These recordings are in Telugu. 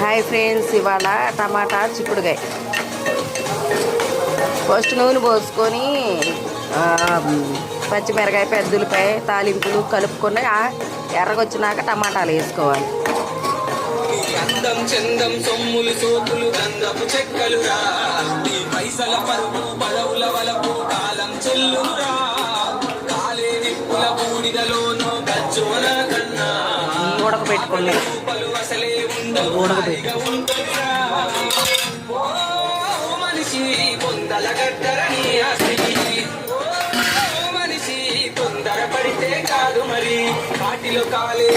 హాయ్ ఫ్రెండ్స్, ఇవాళ టమాటా చిక్కుడుకాయ. ఫస్ట్ నూనె పోసుకొని పచ్చిమిరకాయ, పెద్దలకాయ, తాలింపులు కలుపుకొని ఎర్రగొచ్చినాక టమాటాలు వేసుకోవాలి. అందం చందం సొమ్ములు సోకులు గంధపు చెక్కలురా, పైసల పరుపు పదవుల వలపు కాలం చెల్లురా, కాలే నిప్పుల బూడిదలోనూ గజ్జోల కన్నా ఉడకబెట్టుకోండి. అసలే ఉండవు మనిషి పొందల గడ్డరని మనిషి తొందర పడితే కాదు మరి, కాటిలో కాలే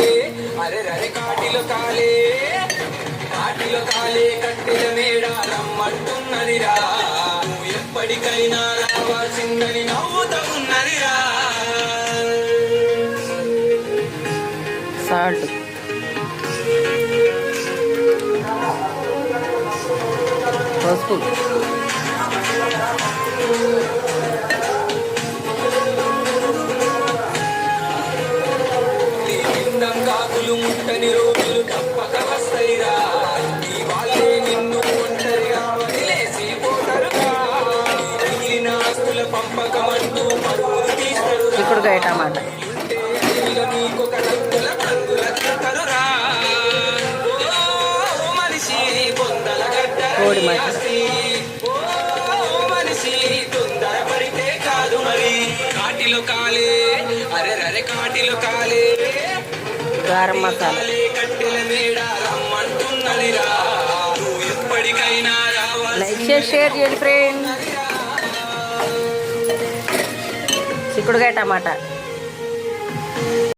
అరెరరే కాటిలో కాలే, కాటిలో కాలే కట్టెల మేడ రమ్మంటున్నదిరా, నువ్వు ఎప్పటికైనా రావాల్సిందని నవ్వుతూ ఉన్నదిరా. సాల్ట్, పసుపు, కాకులు ముట్టని రోజులు తప్పక వస్తాయిరా, ఈ వాళ్ళే నిన్ను ఒంటరిగా వదిలేసి పోతారుగా, మిగిలిన ఆస్తుల పంపకమంటూ పరుగులు తీస్తారు. చిక్కుడుకాయ టమాటా నీకొక రంగుల రంగుల తరురా, మనిషి పొందల గడ్డ మనిషి తొందర పడితే కాదు మరి, కాటిలో కాలే అరెరరే కాటిలో కాలే, గారం మసాలా, కట్టెల మేడ రమ్మంటున్నదిరా, నువ్వు ఎప్పటికైనా లైక్ చేసి షేర్ చేయండి ఫ్రెండ్స్. చిక్కుడుకాయ టమాటా.